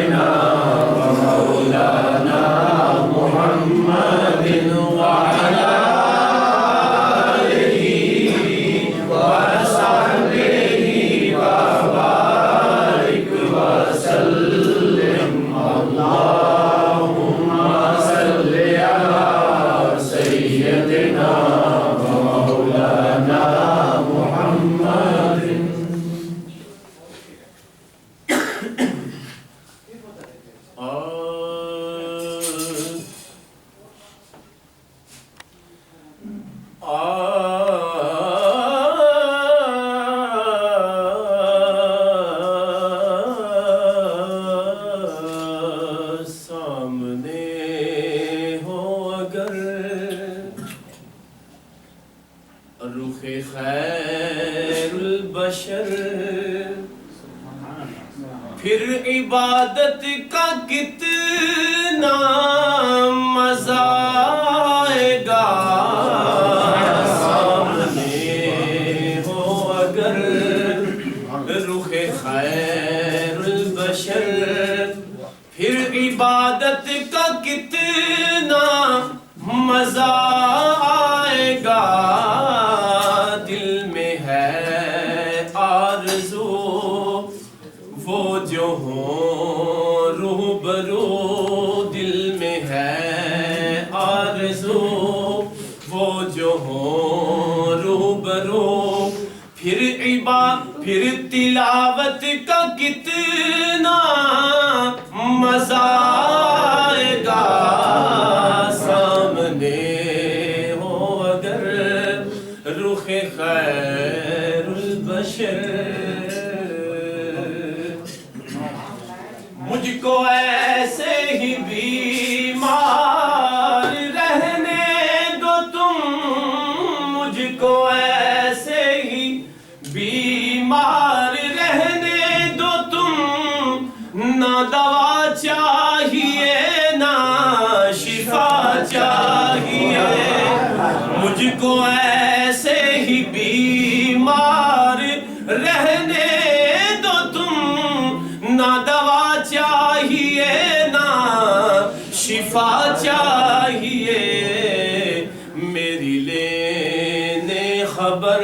سيدنا ومولانا محمد وعلى آله وصحبه وبارك وسلم اللهم صل على سيدنا ومولانا محمد. سامنے ہو اگر رخ خیر البشر پھر عبادت کا کتنا مزہ آئے گا. سامنے ہو اگر رخ خیر البشر پھر عبادت کا کتنا مزہ آئے گا. دل میں ہے آرزو وہ جو ہوں روبرو. دل میں ہے آرزو وہ جو ہوں روبرو. پھر تلاوت کا کتنا مزہ آئے گا. سامنے ہو اگر رخ خیر البشر. مجھ کو ایسے ہی بیمار رہنے دو تم. مجھ کو ایسے ہی بیمار رہنے دو تم. نہ دوا چاہیے نہ شفا چاہیے. مجھ کو ایسے ہی بیمار رہنے دو تم. نہ دوا چاہیے نہ شفا چاہیے. میری لینے خبر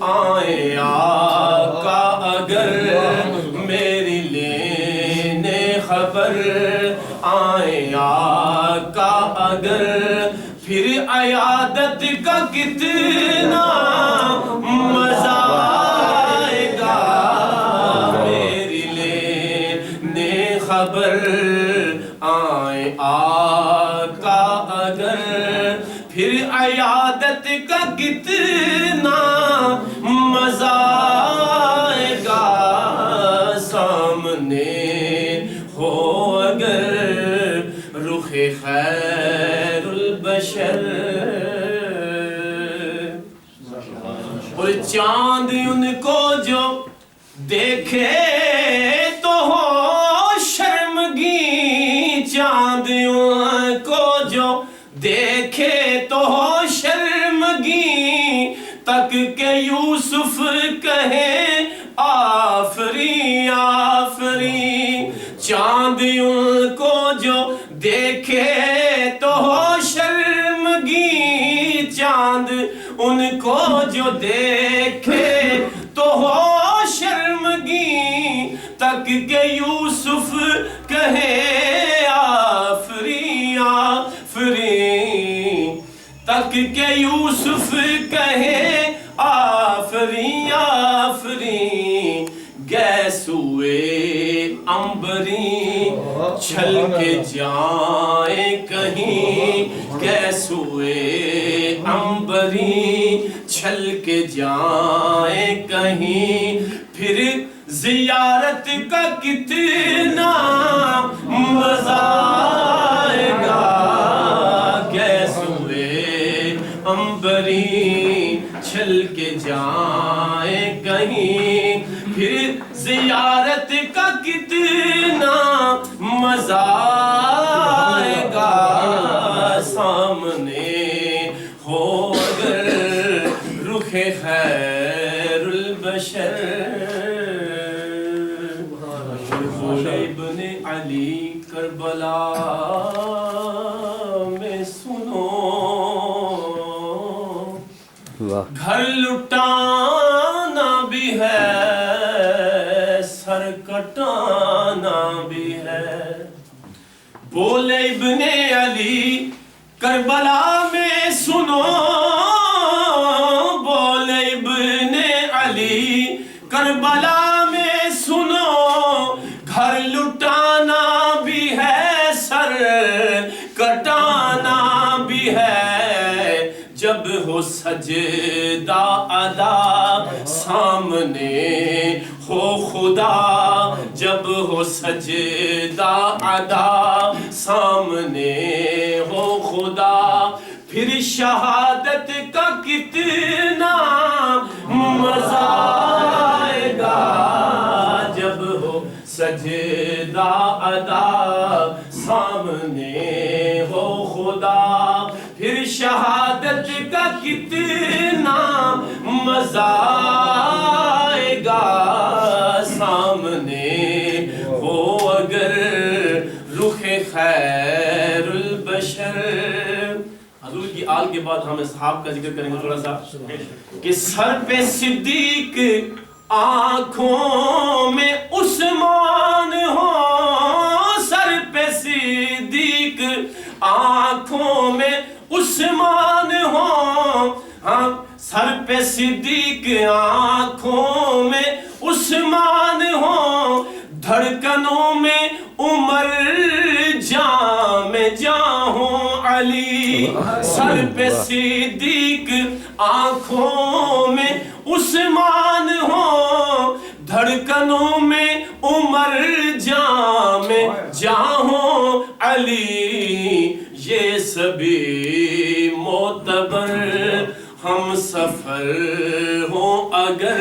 آئے آقا اگر. میری لینے خبر آئے آقا اگر. پھر عیادت کا کتنا مزہ آئے گا. میری لینے خبر آئے آقا اگر. پھر عیادت کا کتنا مزہ آئے گا. سامنے ہو اگر رخ خیر البشر. اور چاند ان کو جو دیکھے تو ہو شرمگی. چاند ان کو جو دیکھے تو ہو شرمگی. تک کہ یوسف کہے آفری آفری. چاند ان کو جو دیکھے تو ہو شرمگی. چاند ان کو جو دیکھے تو ہو شرمگی. تک کہ یوسف کہے آفری آفری. تک کہ یوسف کہے آفری آفری. گیسوئے عنبری چھل کے جائیں کہیں. گیسوئے عنبری چھل کے جائیں کہیں. پھر زیارت کا کتنا مزہ آئے گا. گیسوئے عنبری چھل کے جائیں کہیں. پھر زیارت کا کتنا مزہ آئے گا. سامنے ہو اگر رخ خیر البشر. ابن علی کربلا میں سنو گھر لٹانا بھی ہے سر کٹانا بھی ہے بولے ابن علی کربلا میں سنو بولے ابن علی کربلا میں سنو گھر لٹانا بھی ہے سر کٹانا بھی ہے جب ہو سجدہ ادا سامنے ہو خدا جب ہو سجدہ ادا سامنے ہو خدا پھر شہادت کا کتنا مزہ آئے گا جب ہو سجدہ ادا سامنے ہو خدا پھر شہادت کا کتنا مزہ آئے گا سامنے ہو اگر رخ خیر البشر حضور کی آل کے بعد ہم اصحاب کا ذکر کریں گے تھوڑا سا کہ سر پہ صدیق آنکھوں میں عثمان ہو سر پہ صدیق آنکھوں میں عثمان ہو ہاں سر پہ صدیق آنکھوں میں عثمان ہو دھڑکنوں میں عمر جاں میں جاں ہوں علی سر پہ صدیق آنکھوں میں عثمان ہو دھڑکنوں میں عمر جاں میں جاں ہوں علی یہ سبھی معتبر ہم سفر ہوں اگر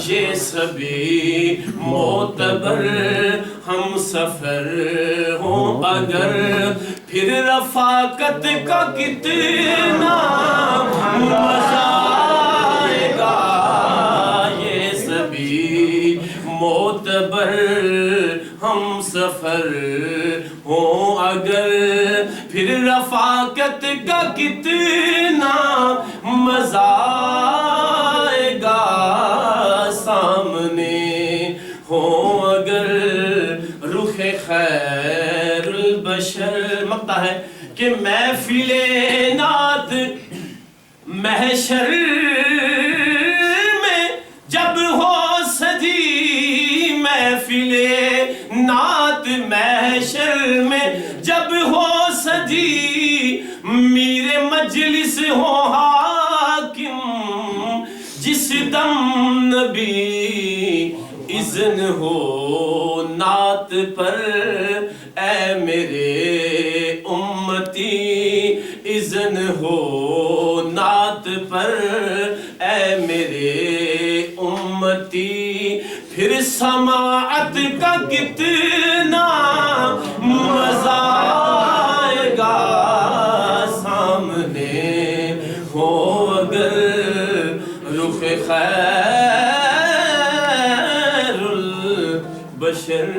یہ سبھی معتبر ہم سفر ہوں اگر پھر رفاقت کا کتنا مزہ آئے گا یہ سبھی معتبر ہم سفر ہوں اگر پھر رفاقت کا کتنا مزہ آئے گا سامنے ہو اگر رخ خیر البشر مقطع ہے کہ محفل نعت محشر میں جب ہو سجی محفل نعت محشر میں جب ہو سجی میرے مجلس ہو حاکم جس دم نبی اذن ہو نعت پر اے میرے امتی اذن ہو نعت پر اے میرے امتی پھر سماعت کا کتنا مزہ آئے گا سامنے ہو اگر رخ خیر البشر